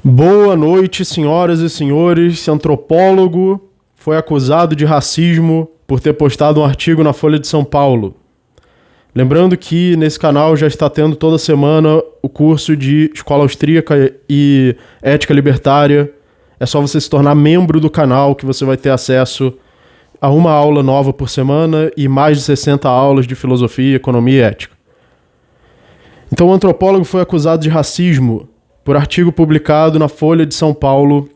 Boa noite, senhoras e senhores. Esse antropólogo foi acusado de racismo por ter postado um artigo na Folha de São Paulo. Lembrando que nesse canal já está tendo toda semana o curso de Escola Austríaca e Ética Libertária. É só você se tornar membro do canal que você vai ter acesso a uma aula nova por semana e mais de 60 aulas de filosofia, economia e ética. Então o antropólogo foi acusado de racismo por artigo publicado na Folha de São Paulo,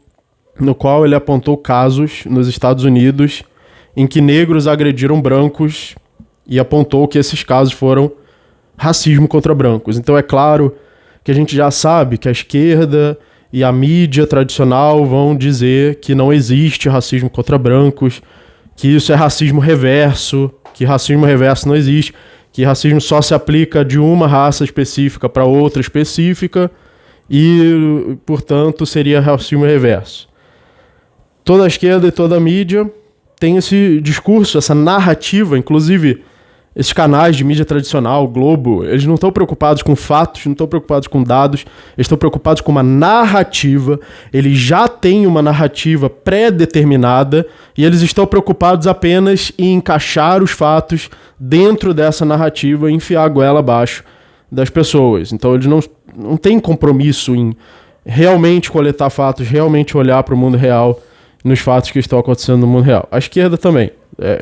no qual ele apontou casos nos Estados Unidos em que negros agrediram brancos e apontou que esses casos foram racismo contra brancos. Então é claro que a gente já sabe que a esquerda e a mídia tradicional vão dizer que não existe racismo contra brancos, que isso é racismo reverso, que racismo reverso não existe, que racismo só se aplica de uma raça específica para outra específica e, portanto, seria racismo reverso. Toda a esquerda e toda a mídia tem esse discurso, essa narrativa, inclusive esses canais de mídia tradicional, Globo, eles não estão preocupados com fatos, não estão preocupados com dados, eles estão preocupados com uma narrativa, eles já têm uma narrativa pré-determinada e eles estão preocupados apenas em encaixar os fatos dentro dessa narrativa e enfiar a goela abaixo das pessoas. Então eles não têm compromisso em realmente coletar fatos, realmente olhar para o mundo real nos fatos que estão acontecendo no mundo real. A esquerda também,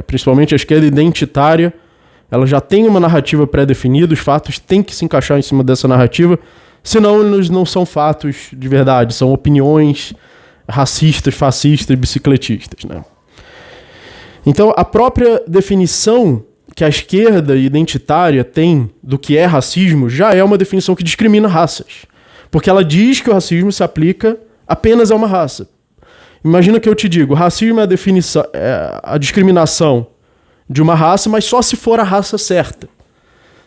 principalmente a esquerda identitária, ela já tem uma narrativa pré-definida, os fatos têm que se encaixar em cima dessa narrativa, senão eles não são fatos de verdade, são opiniões racistas, fascistas, bicicletistas, né? Então, a própria definição que a esquerda identitária tem do que é racismo já é uma definição que discrimina raças, porque ela diz que o racismo se aplica apenas a uma raça. Imagina que eu te digo, racismo é a discriminação de uma raça, mas só se for a raça certa.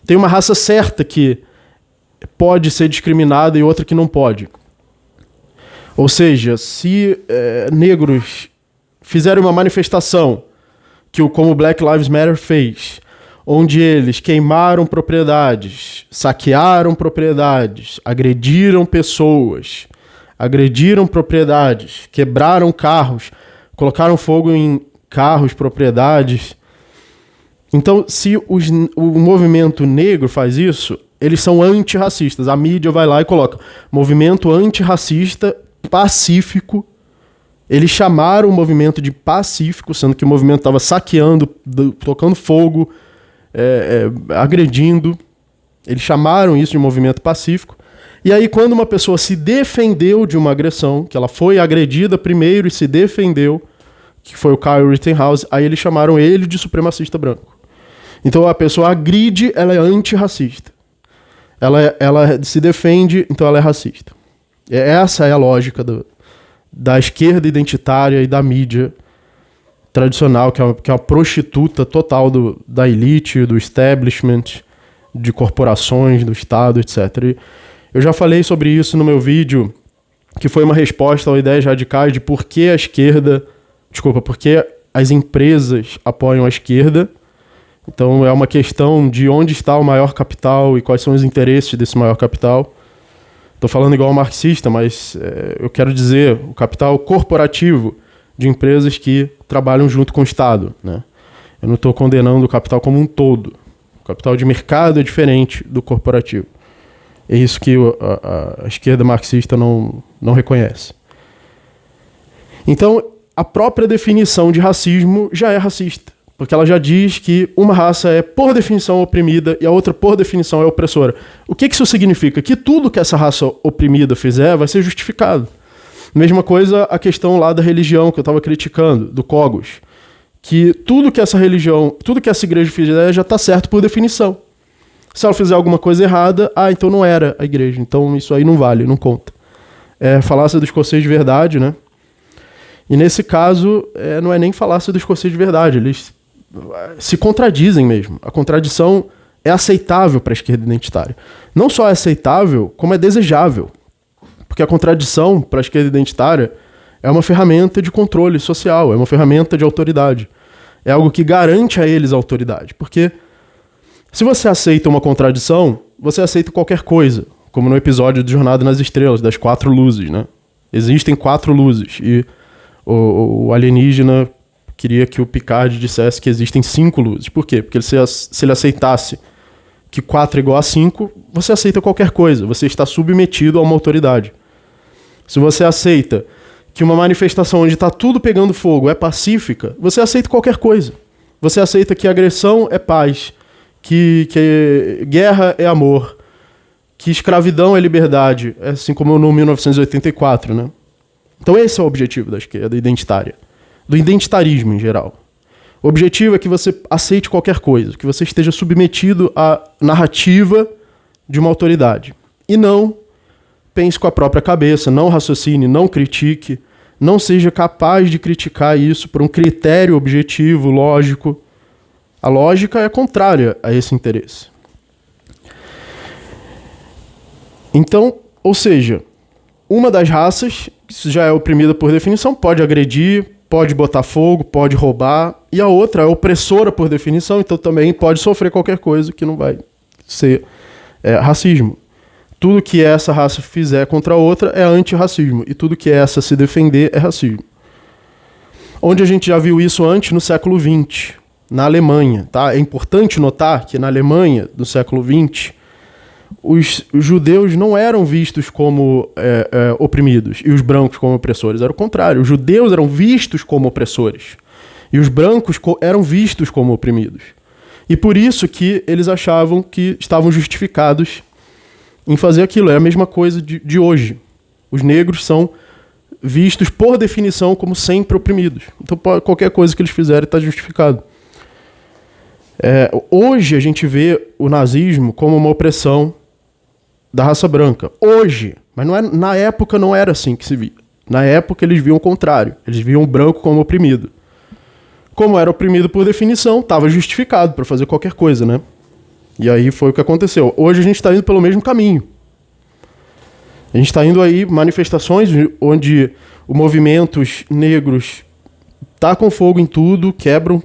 Tem uma raça certa que pode ser discriminada e outra que não pode. Ou seja, se negros fizerem uma manifestação, como o Black Lives Matter fez, onde eles queimaram propriedades, saquearam propriedades, agrediram pessoas, agrediram propriedades, quebraram carros, colocaram fogo em carros, propriedades. Então, se o movimento negro faz isso, eles são antirracistas. A mídia vai lá e coloca movimento antirracista pacífico. Eles chamaram o movimento de pacífico, sendo que o movimento estava saqueando, tocando fogo, agredindo. Eles chamaram isso de movimento pacífico. E aí, quando uma pessoa se defendeu de uma agressão, que ela foi agredida primeiro e se defendeu, que foi o Kyle Rittenhouse, aí eles chamaram ele de supremacista branco. Então a pessoa agride, ela é antirracista. Ela se defende, então ela é racista. Essa é a lógica da esquerda identitária e da mídia tradicional, que é uma prostituta total da elite, do establishment, de corporações, do Estado, etc. E eu já falei sobre isso no meu vídeo, que foi uma resposta a ideias radicais de por que as empresas apoiam a esquerda. Então é uma questão de onde está o maior capital e quais são os interesses desse maior capital. Estou falando igual marxista, mas eu quero dizer o capital corporativo de empresas que trabalham junto com o Estado, né? Eu não estou condenando o capital como um todo. O capital de mercado é diferente do corporativo. É isso que a esquerda marxista não reconhece. Então, a própria definição de racismo já é racista. Porque ela já diz que uma raça é, por definição, oprimida e a outra, por definição, é opressora. O que isso significa? Que tudo que essa raça oprimida fizer vai ser justificado. Mesma coisa a questão lá da religião que eu estava criticando, do Cogos. Que tudo que essa religião, tudo que essa igreja fizer já está certo por definição. Se ela fizer alguma coisa errada, então não era a igreja. Então isso aí não vale, não conta. Falácia do escocês de verdade, né? E nesse caso, não é nem falácia do escocês de verdade. Eles se contradizem mesmo. A contradição é aceitável para a esquerda identitária. Não só é aceitável, como é desejável. Porque a contradição para a esquerda identitária é uma ferramenta de controle social, é uma ferramenta de autoridade. É algo que garante a eles a autoridade. Porque se você aceita uma contradição, você aceita qualquer coisa. Como no episódio de Jornada nas Estrelas, das 4 luzes, né? Existem 4 luzes. E o alienígena queria que o Picard dissesse que existem 5 luzes. Por quê? Porque se ele aceitasse que 4 é igual a 5, você aceita qualquer coisa. Você está submetido a uma autoridade. Se você aceita que uma manifestação onde está tudo pegando fogo é pacífica, você aceita qualquer coisa. Você aceita que agressão é paz, que guerra é amor, que escravidão é liberdade, assim como no 1984, né? Então esse é o objetivo da esquerda identitária, do identitarismo em geral. O objetivo é que você aceite qualquer coisa, que você esteja submetido à narrativa de uma autoridade. E não pense com a própria cabeça, não raciocine, não critique, não seja capaz de criticar isso por um critério objetivo, lógico. A lógica é contrária a esse interesse. Então, ou seja, uma das raças, que já é oprimida por definição, pode agredir, pode botar fogo, pode roubar, e a outra é opressora por definição, então também pode sofrer qualquer coisa que não vai ser racismo. Tudo que essa raça fizer contra a outra é antirracismo, e tudo que essa se defender é racismo. Onde a gente já viu isso antes, no século XX, na Alemanha. Tá? É importante notar que na Alemanha, do século XX, os judeus não eram vistos como oprimidos e os brancos como opressores. Era o contrário, os judeus eram vistos como opressores e os brancos eram vistos como oprimidos. E por isso que eles achavam que estavam justificados em fazer aquilo. É a mesma coisa de hoje. Os negros são vistos, por definição, como sempre oprimidos. Então, qualquer coisa que eles fizerem está justificado. Hoje, a gente vê o nazismo como uma opressão da raça branca. Hoje. Mas na época não era assim que se via. Na época, eles viam o contrário. Eles viam o branco como oprimido. Como era oprimido por definição, estava justificado para fazer qualquer coisa, né? E aí foi o que aconteceu. Hoje a gente está indo pelo mesmo caminho. A gente está indo aí manifestações onde os movimentos negros tacam fogo em tudo, quebram,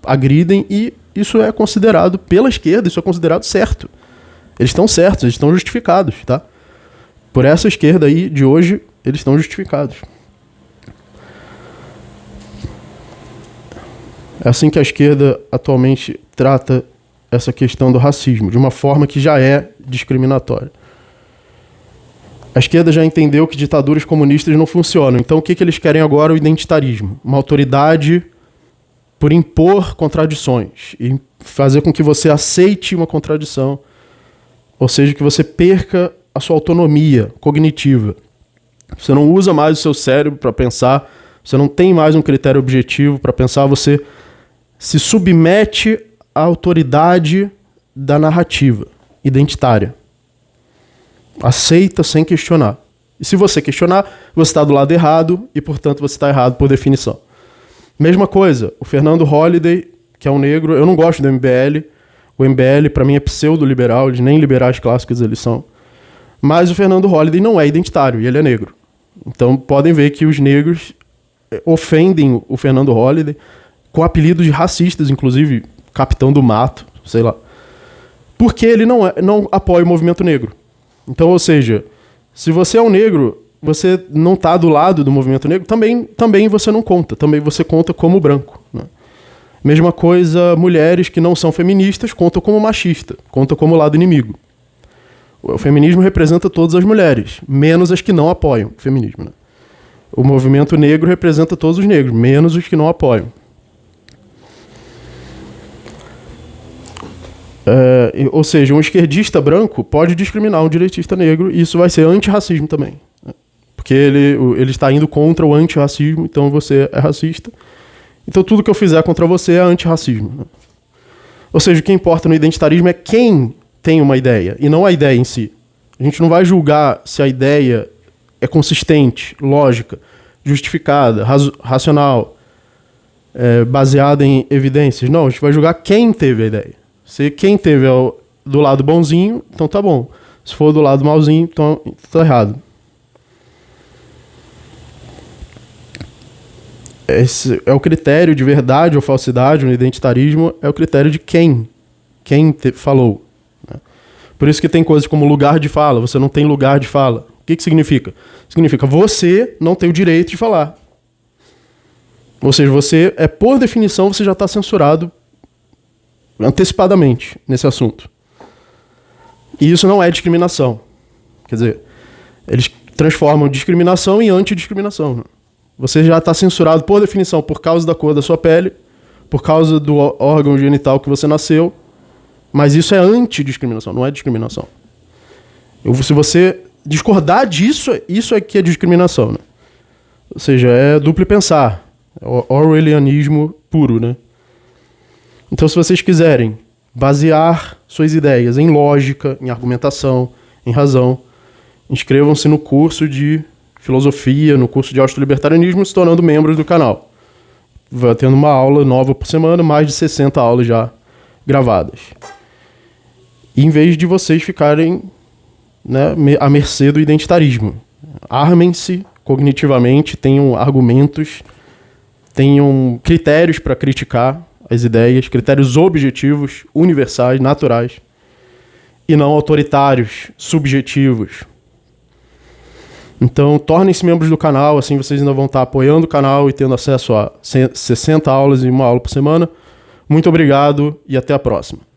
agridem, e isso é considerado, pela esquerda, isso é considerado certo. Eles estão certos, eles estão justificados, tá? Por essa esquerda aí de hoje, eles estão justificados. É assim que a esquerda atualmente trata essa questão do racismo, de uma forma que já é discriminatória. A esquerda já entendeu que ditaduras comunistas não funcionam. Então o que eles querem agora? O identitarismo. Uma autoridade por impor contradições e fazer com que você aceite uma contradição. Ou seja, que você perca a sua autonomia cognitiva. Você não usa mais o seu cérebro para pensar, você não tem mais um critério objetivo para pensar, você se submete à autoridade da narrativa identitária. Aceita sem questionar. E se você questionar, você está do lado errado e, portanto, você está errado por definição. Mesma coisa, o Fernando Holliday, que é um negro, eu não gosto do MBL. O MBL, para mim, é pseudo-liberal, eles nem liberais clássicos eles são. Mas o Fernando Holliday não é identitário e ele é negro. Então, podem ver que os negros ofendem o Fernando Holliday com apelidos de racistas, inclusive Capitão do Mato, sei lá. Porque ele não apoia o movimento negro. Então, ou seja, se você é um negro, você não está do lado do movimento negro, também você não conta. Também você conta como branco. Né? Mesma coisa, mulheres que não são feministas contam como machista, contam como lado inimigo. O feminismo representa todas as mulheres, menos as que não apoiam o feminismo. Né? O movimento negro representa todos os negros, menos os que não apoiam. Ou seja, um esquerdista branco pode discriminar um direitista negro e isso vai ser antirracismo também. Né? Porque ele está indo contra o antirracismo, então você é racista. Então tudo que eu fizer contra você é antirracismo. Né? Ou seja, o que importa no identitarismo é quem tem uma ideia e não a ideia em si. A gente não vai julgar se a ideia é consistente, lógica, justificada, racional, baseada em evidências. Não, a gente vai julgar quem teve a ideia. Se quem teve do lado bonzinho, então tá bom. Se for do lado malzinho, então tá errado. Esse é o critério de verdade ou falsidade no identitarismo, é o critério de quem falou. Né? Por isso que tem coisas como lugar de fala. Você não tem lugar de fala. O que significa? Significa você não tem o direito de falar. Ou seja, você por definição, você já está censurado antecipadamente nesse assunto. E isso não é discriminação. Quer dizer, eles transformam discriminação em antidiscriminação. Né? Você já está censurado por definição por causa da cor da sua pele, por causa do órgão genital que você nasceu, mas isso é antidiscriminação, não é discriminação. Se você discordar disso, isso é que é discriminação. Né? Ou seja, é duplo pensar. É orwellianismo puro, né? Então, se vocês quiserem basear suas ideias em lógica, em argumentação, em razão, inscrevam-se no curso de filosofia, no curso de austro-libertarianismo, se tornando membros do canal. Vai tendo uma aula nova por semana, mais de 60 aulas já gravadas. E em vez de vocês ficarem, né, à mercê do identitarismo. Armem-se cognitivamente, tenham argumentos, tenham critérios para criticar as ideias, critérios objetivos, universais, naturais, e não autoritários, subjetivos. Então, tornem-se membros do canal, assim vocês ainda vão estar apoiando o canal e tendo acesso a 60 aulas e uma aula por semana. Muito obrigado e até a próxima.